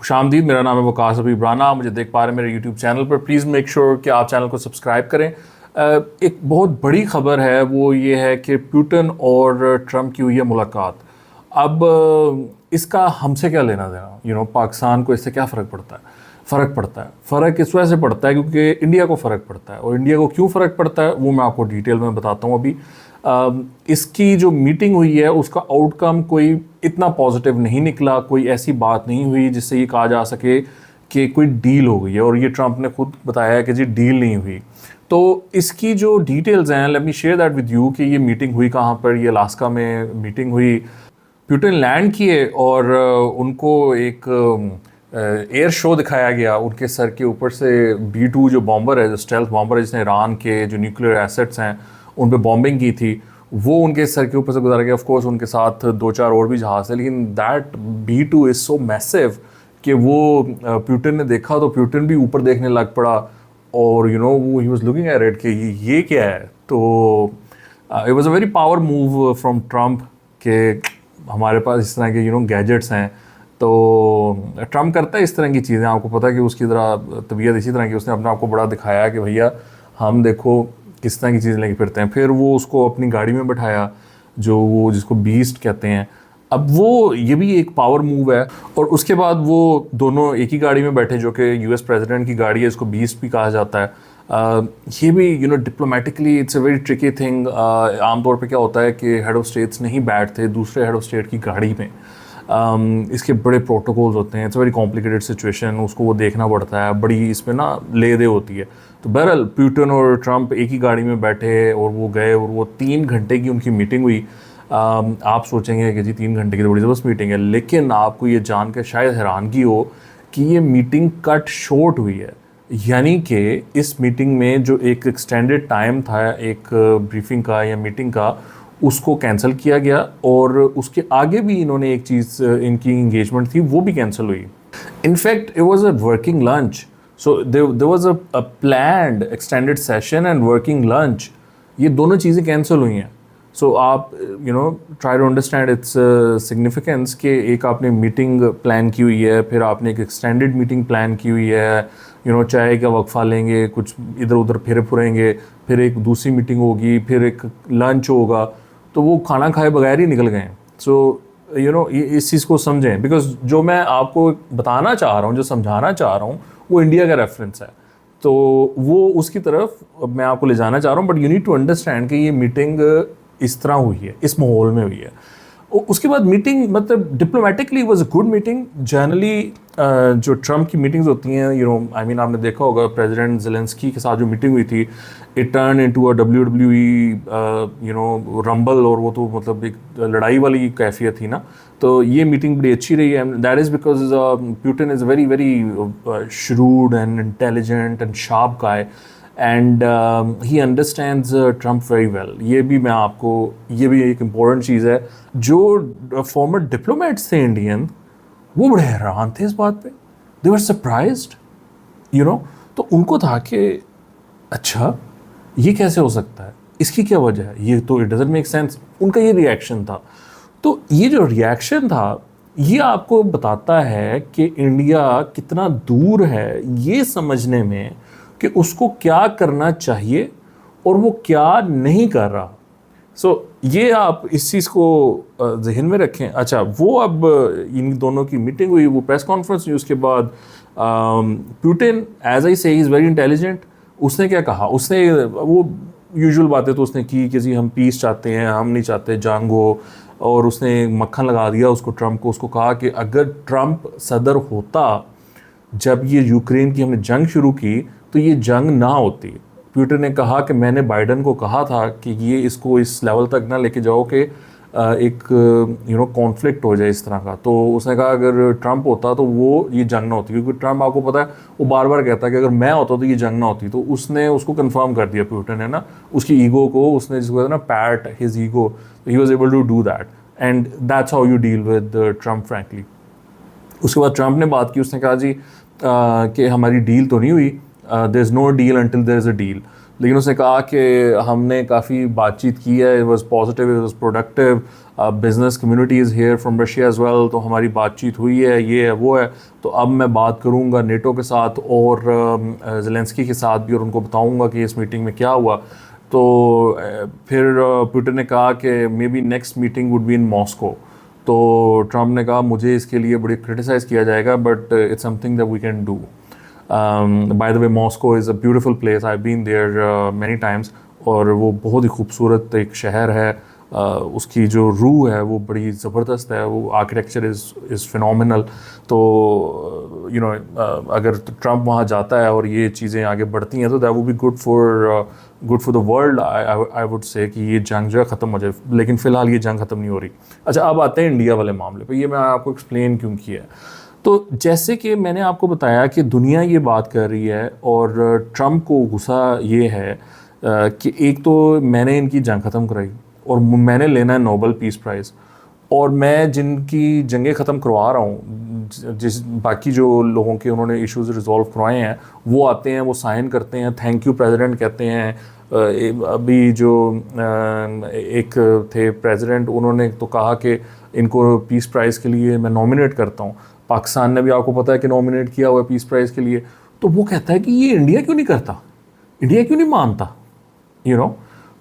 खुशामदीद, मेरा नाम है वकास हबीब राना। मुझे देख पा रहे हैं मेरे यूट्यूब चैनल पर। प्लीज़ मेक श्योर कि आप चैनल को सब्सक्राइब करें। एक बहुत बड़ी ख़बर है, वो ये है कि पुतिन और ट्रंप की हुई है मुलाकात। अब इसका हमसे क्या लेना देना, पाकिस्तान को इससे क्या फ़र्क पड़ता है? फ़र्क इस वजह से पड़ता है क्योंकि इंडिया को फ़र्क पड़ता है। और इंडिया को क्यों फ़र्क पड़ता है वो मैं आपको डिटेल में बताता हूँ अभी। इसकी जो मीटिंग हुई है उसका आउटकम कोई इतना पॉजिटिव नहीं निकला। कोई ऐसी बात नहीं हुई जिससे ये कहा जा सके कि कोई डील हो गई है, और ये ट्रंप ने खुद बताया है कि जी डील नहीं हुई। तो इसकी जो डिटेल्स हैं, let me share that with you कि ये मीटिंग हुई कहाँ पर। ये अलास्का में मीटिंग हुई। पुतिन लैंड किए और उनको एक एयर शो दिखाया गया। उनके सर के ऊपर से B-2 जो बॉम्बर है, जो स्टेल्थ बॉम्बर है जिसने ईरान के जो न्यूक्लियर एसेट्स हैं उन पे बॉम्बिंग की थी, वो उनके सर के ऊपर से गुजर गया। ऑफ कोर्स उनके साथ 2-4 और भी जहाज़ थे, लेकिन that B-2 is so massive कि वो पुतिन ने देखा तो पुतिन भी ऊपर देखने लग पड़ा। और वो he was looking at it कि ये क्या है। तो it was a very power move from Trump के हमारे पास इस तरह के गैजेट्स हैं। तो ट्रंप करता है इस तरह की चीज़ें। आपको पता है कि उसकी तरह तबीयत इसी तरह की, उसने अपने आप को बड़ा दिखाया कि भैया हम देखो किस तरह की चीज़ें लेके फिरते हैं। फिर वो उसको अपनी गाड़ी में बैठाया, जो वो जिसको बीस्ट कहते हैं। अब वो ये भी एक पावर मूव है। और उसके बाद वो दोनों एक ही गाड़ी में बैठे, जो कि US प्रेसिडेंट की गाड़ी है, इसको बीस्ट भी कहा जाता है। ये भी diplomatically it's a very tricky thing. आमतौर पे क्या होता है कि हेड ऑफ स्टेट्स नहीं बैठते दूसरे हेड ऑफ स्टेट की गाड़ी में। इसके बड़े प्रोटोकॉल्स होते हैं। It's a very complicated situation, उसको वो देखना पड़ता है, बड़ी इसमें ना ले दे होती है। तो बहरहाल पुतिन और ट्रंप एक ही गाड़ी में बैठे और वो गए, और वो 3 घंटे की उनकी मीटिंग हुई। आप सोचेंगे कि जी 3 घंटे की तो बड़ी ज़बरदस्त मीटिंग है, लेकिन आपको ये जान कर शायद हैरानगी हो कि ये मीटिंग कट शॉर्ट हुई है। यानी कि इस मीटिंग में जो एक एक्सटेंडेड टाइम था एक ब्रीफिंग का या मीटिंग का, उसको कैंसिल किया गया। और उसके आगे भी इन्होंने एक चीज़, इनकी इंगेजमेंट थी, वो भी कैंसिल हुई। In fact it was a working lunch, so there was a planned extended session and working lunch. ये दोनों चीज़ें कैंसिल हुई हैं। सो आप try to understand its significance कि एक आपने मीटिंग प्लान की हुई है, फिर आपने एक एक्सटेंडेड मीटिंग प्लान की हुई है, चाय का वक्फा लेंगे, कुछ इधर उधर फिर फुरेंगे, फिर एक दूसरी मीटिंग होगी, फिर एक लंच होगा, तो वो खाना खाए बगैर ही निकल गए। सो इस चीज़ को समझें, बिकॉज जो मैं आपको बताना चाह रहा हूँ, जो समझाना चाह रहा हूँ, वो इंडिया का रेफरेंस है। तो वो उसकी तरफ मैं आपको ले जाना चाह रहा हूँ। But you need to understand कि ये मीटिंग इस तरह हुई है, इस माहौल में हुई है। उसके बाद मीटिंग मतलब diplomatically was a good meeting. Generally जो ट्रंप की मीटिंग्स होती हैं, आपने देखा होगा प्रेसिडेंट ज़ेलेंस्की के साथ जो मीटिंग हुई थी, it turn into a WWE rumble, और वो तो मतलब एक लड़ाई वाली कैफियत थी ना। तो ये मीटिंग बड़ी अच्छी रही है। That is because Putin is very very shrewd and intelligent and sharp guy, and he understands Trump very well। ये भी एक इम्पोर्टेंट चीज़ है। जो फॉर्मर डिप्लोमेट्स थे इंडियन, वो बड़े हैरान थे इस बात पे। दे वर सरप्राइज्ड, तो उनको था कि अच्छा ये कैसे हो सकता है, इसकी क्या वजह है, ये तो इट डजंट मेक सेंस। उनका ये रिएक्शन था। तो ये जो रिएक्शन था, ये आपको बताता है कि इंडिया कितना दूर है ये समझने में कि उसको क्या करना चाहिए और वो क्या नहीं कर रहा। ये आप इस चीज़ को जहन में रखें। अच्छा, वो अब इन दोनों की मीटिंग हुई, वो प्रेस कॉन्फ्रेंस हुई। उसके बाद पुतिन, एज आई से, इज़ वेरी इंटेलिजेंट। उसने क्या कहा, उसने वो यूजुअल बातें तो उसने की कि जी हम पीस चाहते हैं, हम नहीं चाहते जंग हो। और उसने मक्खन लगा दिया उसको, ट्रंप को। उसको कहा कि अगर ट्रंप सदर होता जब ये यूक्रेन की हमने जंग शुरू की, तो ये जंग ना होती। पुतिन ने कहा कि मैंने बाइडन को कहा था कि ये इसको इस लेवल तक ना लेके जाओ कि एक कॉन्फ्लिक्ट हो जाए इस तरह का। तो उसने कहा अगर ट्रंप होता तो वो ये जंग ना होती, क्योंकि ट्रंप आपको पता है वो बार बार कहता है कि अगर मैं होता तो ये जंग ना होती। तो उसने उसको कंफर्म कर दिया पुतिन ने ना, उसकी ईगो को उसने, जिसको कहते हैं ना pat his ego, he was able to do that, and that's how you deal with Trump frankly. उसके बाद ट्रंप ने बात की। उसने कहा जी कि हमारी डील तो नहीं हुई, there is no deal until there is a deal. लेकिन उसने कहा कि हमने काफ़ी बातचीत की है, it was positive, it was productive, business community is here from Russia as well, तो हमारी बातचीत हुई है, ये है वो है, तो अब मैं बात करूँगा नेटो के साथ और ज़ेलेंस्की के साथ भी, और उनको बताऊँगा कि इस मीटिंग में क्या हुआ। तो फिर पुतिन ने कहा कि may be next meeting would be in Moscow. तो ट्रम्प ने कहा मुझे इसके लिए बड़ी क्रिटिसाइज़ किया जाएगा, but it's something that we can do. By the way Moscow is a beautiful place, I been there many times, और वो बहुत ही खूबसूरत एक शहर है। उसकी जो रूह है वो बड़ी ज़बरदस्त है, वो आर्किटेक्चर इज़ फिनोमिनल। तो अगर ट्रम्प वहाँ जाता है और ये चीज़ें आगे बढ़ती हैं तो that would be good for the world. I would say कि ये जंग जो है ख़त्म हो जाए, लेकिन फ़िलहाल ये जंग ख़त्म नहीं हो रही। अच्छा, अब आते हैं इंडिया वाले मामले पे। ये मैं आपको एक्सप्लेन क्यों किया है। तो जैसे कि मैंने आपको बताया कि दुनिया ये बात कर रही है और ट्रम्प को गुस्सा ये है कि एक तो मैंने इनकी जंग ख़त्म कराई और मैंने लेना है नोबेल पीस प्राइज़, और मैं जिनकी जंगें ख़त्म करवा रहा हूँ, जिस बाकी जो लोगों के उन्होंने इश्यूज़ रिजॉल्व करवाए हैं, वो आते हैं, वो साइन करते हैं, थैंक यू प्रेसिडेंट कहते हैं। अभी जो एक थे प्रेसिडेंट, उन्होंने तो कहा कि इनको पीस प्राइज़ के लिए मैं नॉमिनेट करता हूँ। पाकिस्तान ने भी आपको पता है कि नॉमिनेट किया हुआ है पीस प्राइज़ के लिए। तो वो कहता है कि ये इंडिया क्यों नहीं करता, इंडिया क्यों नहीं मानता,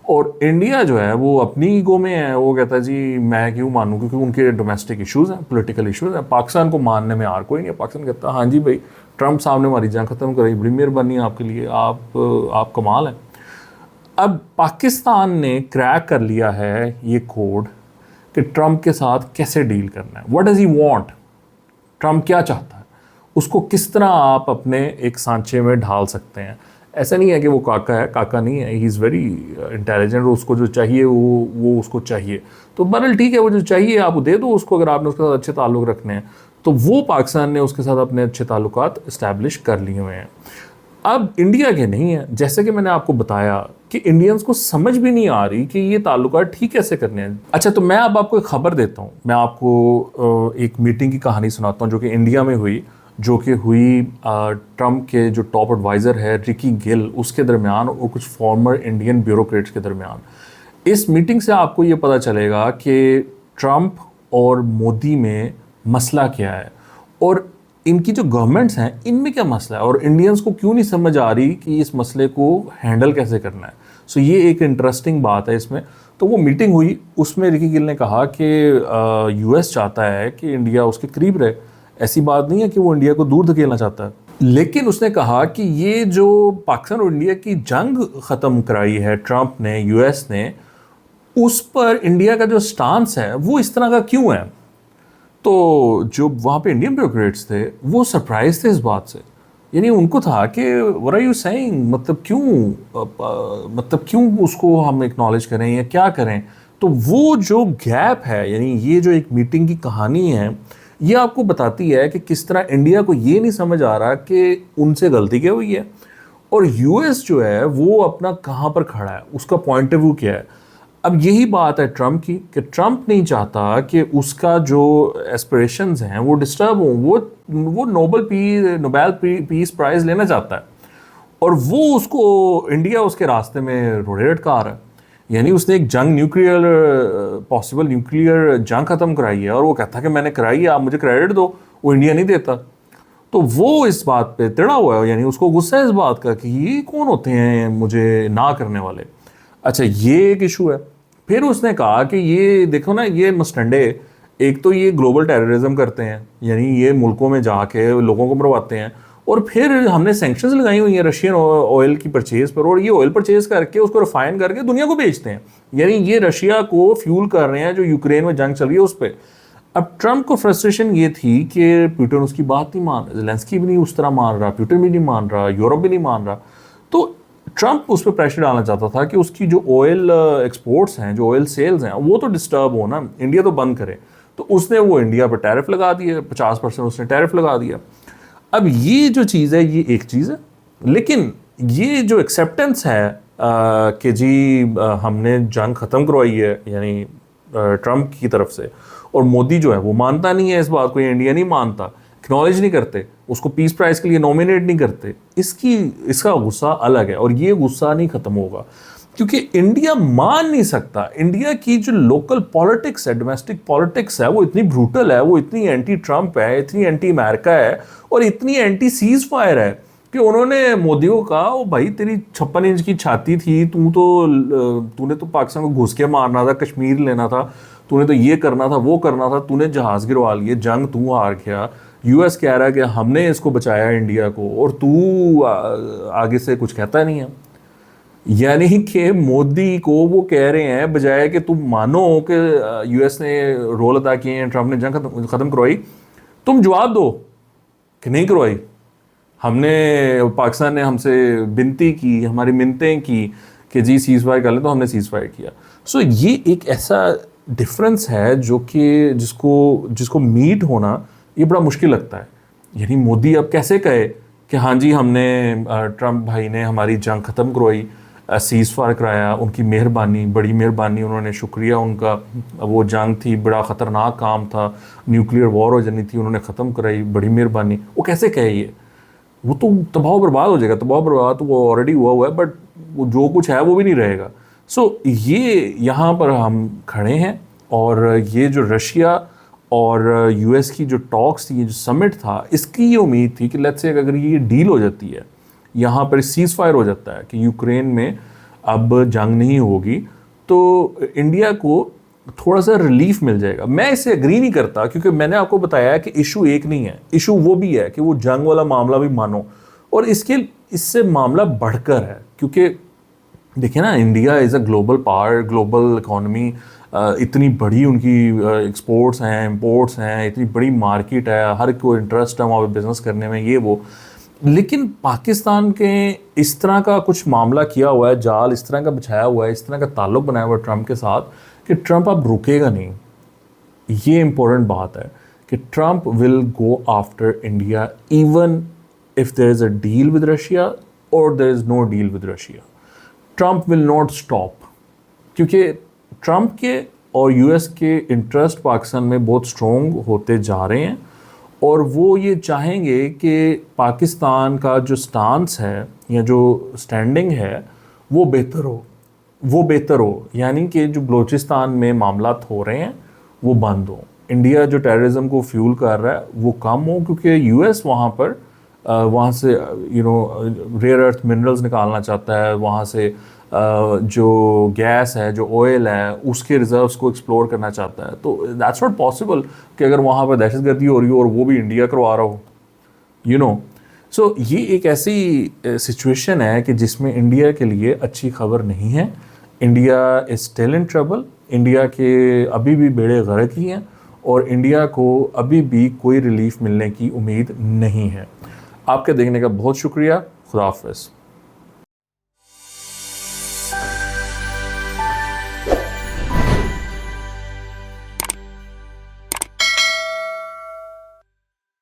और इंडिया जो है वो अपनी ईगो में है। वो कहता है जी मैं क्यों मानूं, क्योंकि उनके डोमेस्टिक इश्यूज़ हैं, पॉलिटिकल इश्यूज़ हैं। पाकिस्तान को मानने में यार कोई नहीं है। पाकिस्तान कहता है हाँ जी भाई, ट्रम्प साहब ने हमारी जंग ख़त्म कराई, बड़ी मेहरबानी है आपके लिए, आप कमाल हैं। अब पाकिस्तान ने क्रैक कर लिया है ये कोड कि ट्रम्प के साथ कैसे डील करना है। What does he want, Trump क्या चाहता है, उसको किस तरह आप अपने एक सांचे में ढाल सकते हैं। ऐसा नहीं है कि वो काका है, काका नहीं है, ही इज़ वेरी इंटेलिजेंट। उसको जो चाहिए वो उसको चाहिए। तो बहरहाल ठीक है, वो जो चाहिए आप दे दो उसको, अगर आपने उसके साथ अच्छे ताल्लुक़ रखने हैं। तो वो पाकिस्तान ने उसके साथ अपने अच्छे ताल्लुकात इस्टेब्लिश कर लिए हुए हैं। अब इंडिया के नहीं है, जैसे कि मैंने आपको बताया कि इंडियंस को समझ भी नहीं आ रही कि ये ताल्लुकात ठीक कैसे करने हैं। अच्छा, तो मैं अब आपको एक खबर देता हूँ। मैं आपको एक मीटिंग की कहानी सुनाता हूँ जो कि इंडिया में हुई, जो कि हुई ट्रम्प के जो टॉप एडवाइज़र है रिकी गिल, उसके दरमियान और कुछ फॉर्मर इंडियन ब्यूरोक्रेट्स के दरमियान। इस मीटिंग से आपको ये पता चलेगा कि ट्रम्प और मोदी में मसला क्या है और इनकी जो गवर्नमेंट्स हैं इनमें क्या मसला है, और इंडियंस को क्यों नहीं समझ आ रही कि इस मसले को हैंडल कैसे करना है। सो ये एक इंटरेस्टिंग बात है इसमें। तो वो मीटिंग हुई, उसमें रिकी गिल ने कहा कि यूएस चाहता है कि इंडिया उसके करीब रहे। ऐसी बात नहीं है कि वो इंडिया को दूर धकेलना चाहता है, लेकिन उसने कहा कि ये जो पाकिस्तान और इंडिया की जंग ख़त्म कराई है ट्रम्प ने, यूएस ने, उस पर इंडिया का जो स्टांस है वो इस तरह का क्यों है। तो जो वहाँ पे इंडियन ब्यूरोक्रेट्स थे वो सरप्राइज थे इस बात से। यानी उनको था कि व्हाट आर यू सेइंग, मतलब क्यों उसको हम एक्नॉलेज करें या क्या करें। तो वो जो गैप है, यानी ये जो एक मीटिंग की कहानी है, ये आपको बताती है कि किस तरह इंडिया को ये नहीं समझ आ रहा कि उनसे गलती क्या हुई है और यूएस जो है वो अपना कहाँ पर खड़ा है, उसका पॉइंट ऑफ व्यू क्या है। अब यही बात है ट्रम्प की कि ट्रम्प नहीं चाहता कि उसका जो एस्पिरेशंस हैं वो डिस्टर्ब हों। वो नोबेल पीस प्राइज़ लेना चाहता है और वो उसको इंडिया उसके रास्ते में रोड़े लटका रहा है। यानी उसने एक पॉसिबल न्यूक्लियर जंग ख़त्म कराई है और वो कहता है कि मैंने कराई है, आप मुझे क्रेडिट दो। वो इंडिया नहीं देता, तो वो इस बात पे तिड़ा हुआ है। यानी उसको गुस्सा है इस बात का कि ये कौन होते हैं मुझे ना करने वाले। अच्छा, ये एक इशू है। फिर उसने कहा कि ये देखो ना, ये मस्टंडे एक तो ये ग्लोबल टेररिज्म करते हैं, यानी ये मुल्कों में जाके लोगों को मरवाते हैं, और फिर हमने सैंक्शंस लगाई हुई हैं रशियन ऑयल की परचेज पर, और ये ऑयल परचेज करके उसको रिफाइन करके दुनिया को बेचते हैं। यानी ये रशिया को फ्यूल कर रहे हैं जो यूक्रेन में जंग चल रही है उस पर। अब ट्रम्प को फ्रस्ट्रेशन ये थी कि पुतिन उसकी बात नहीं मान रहा, ज़ेलेंस्की भी नहीं उस तरह मान रहा, पुतिन भी नहीं मान रहा, यूरोप भी नहीं मान रहा। तो ट्रम्प उस पर प्रेशर डालना चाहता था कि उसकी जो ऑयल एक्सपोर्ट्स हैं, जो ऑयल सेल्स हैं, वो तो डिस्टर्ब हो ना, इंडिया तो बंद करे। तो उसने वो इंडिया पर टैरिफ लगा दिए, 50% उसने टैरिफ लगा दिया। अब ये जो चीज़ है ये एक चीज़ है, लेकिन ये जो एक्सेप्टेंस है कि जी हमने जंग ख़त्म करवाई है, यानी ट्रम्प की तरफ से, और मोदी जो है वो मानता नहीं है इस बात को, इंडिया नहीं मानता एक्नॉलेज नहीं करते, उसको पीस प्राइज के लिए नॉमिनेट नहीं करते, इसका गुस्सा अलग है और ये गुस्सा नहीं ख़त्म होगा क्योंकि इंडिया मान नहीं सकता। इंडिया की जो लोकल पॉलिटिक्स है, डोमेस्टिक पॉलिटिक्स है, वो इतनी ब्रूटल है, वो इतनी एंटी ट्रंप है, इतनी एंटी अमेरिका है और इतनी एंटी सीज फायर है कि उन्होंने मोदी को कहा, ओ भाई तेरी 56 इंच की छाती थी, तूने तो पाकिस्तान को घुस के मारना था, कश्मीर लेना था, तूने तो ये करना था, वो करना था, तूने जहाज़ गिरवा लिए, जंग तू हार गया, यूएस कह रहा है कि हमने इसको बचाया इंडिया को और तू आगे से कुछ कहता नहीं है। यानी कि मोदी को वो कह रहे हैं बजाय कि तुम मानो कि यूएस ने रोल अदा किए हैं, ट्रंप ने जंग ख़त्म करवाई, तुम जवाब दो कि नहीं करवाई, हमने पाकिस्तान ने हमसे विनती की, हमारी मिन्नतें की कि जी सीज़ फायर कर लें, तो हमने सीज़ फायर किया। सो ये एक ऐसा डिफरेंस है जो कि जिसको मीट होना ये बड़ा मुश्किल लगता है। यानी मोदी अब कैसे कहे कि हाँ जी हमने ट्रंप भाई ने हमारी जंग ख़त्म करवाई, सीज़ फायर कराया, उनकी मेहरबानी, बड़ी मेहरबानी, उन्होंने शुक्रिया उनका, वो जंग थी, बड़ा ख़तरनाक काम था, न्यूक्लियर वॉर हो जानी थी, उन्होंने ख़त्म कराई, बड़ी मेहरबानी। वो कैसे कहे ये? वो तो तबाह बर्बाद हो जाएगा। तबाह बर्बाद तो वो ऑलरेडी हुआ है, बट वो जो कुछ है वो भी नहीं रहेगा। सो ये यहाँ पर हम खड़े हैं और ये जो रशिया और यूएस की जो टॉक्स थी, जो समिट था, इसकी ये उम्मीद थी कि लेट्स से अगर ये डील हो जाती है, यहाँ पर सीज़ फायर हो जाता है कि यूक्रेन में अब जंग नहीं होगी, तो इंडिया को थोड़ा सा रिलीफ मिल जाएगा। मैं इससे एग्री नहीं करता क्योंकि मैंने आपको बताया कि इशू एक नहीं है, इशू वो भी है कि वो जंग वाला मामला भी मानो और इससे मामला बढ़कर है क्योंकि देखिए ना, India is a global power, global economy, इतनी बड़ी उनकी एक्सपोर्ट्स हैं, इंपोर्ट्स हैं, इतनी बड़ी मार्केट है, हर कोई इंटरेस्ट है वहाँ पे बिज़नेस करने में, ये वो। लेकिन पाकिस्तान के इस तरह का कुछ मामला किया हुआ है, जाल इस तरह का बिछाया हुआ है, इस तरह का ताल्लुक़ बनाया हुआ है ट्रंप के साथ कि ट्रंप अब रुकेगा नहीं। ये इम्पोर्टेंट बात है कि Trump will go after India even if there is a deal with Russia और there is no deal with Russia. Trump will not stop क्योंकि ट्रंप के और यूएस के इंटरेस्ट पाकिस्तान में बहुत स्ट्रॉन्ग होते जा रहे हैं और वो ये चाहेंगे कि पाकिस्तान का जो स्टांस है या जो स्टैंडिंग है वो बेहतर हो, यानी कि जो बलूचिस्तान में मामलात हो रहे हैं वो बंद हो, इंडिया जो टेररिज्म को फ्यूल कर रहा है वो कम हो क्योंकि यूएस वहाँ से रेयर अर्थ मिनरल्स निकालना चाहता है, वहाँ से जो गैस है, जो ऑयल है, उसके रिजर्व्स को एक्सप्लोर करना चाहता है। तो दैट्स नॉट पॉसिबल कि अगर वहाँ पर दहशतगर्दी हो रही हो और वो भी इंडिया करवा रहा हो, सो ये एक ऐसी सिचुएशन है कि जिसमें इंडिया के लिए अच्छी खबर नहीं है। India is still in trouble, India के अभी भी बेड़े गर्क ही हैं और इंडिया को अभी भी कोई रिलीफ मिलने की उम्मीद नहीं है। आपके देखने का बहुत शुक्रिया। खुदा हाफ़िज़।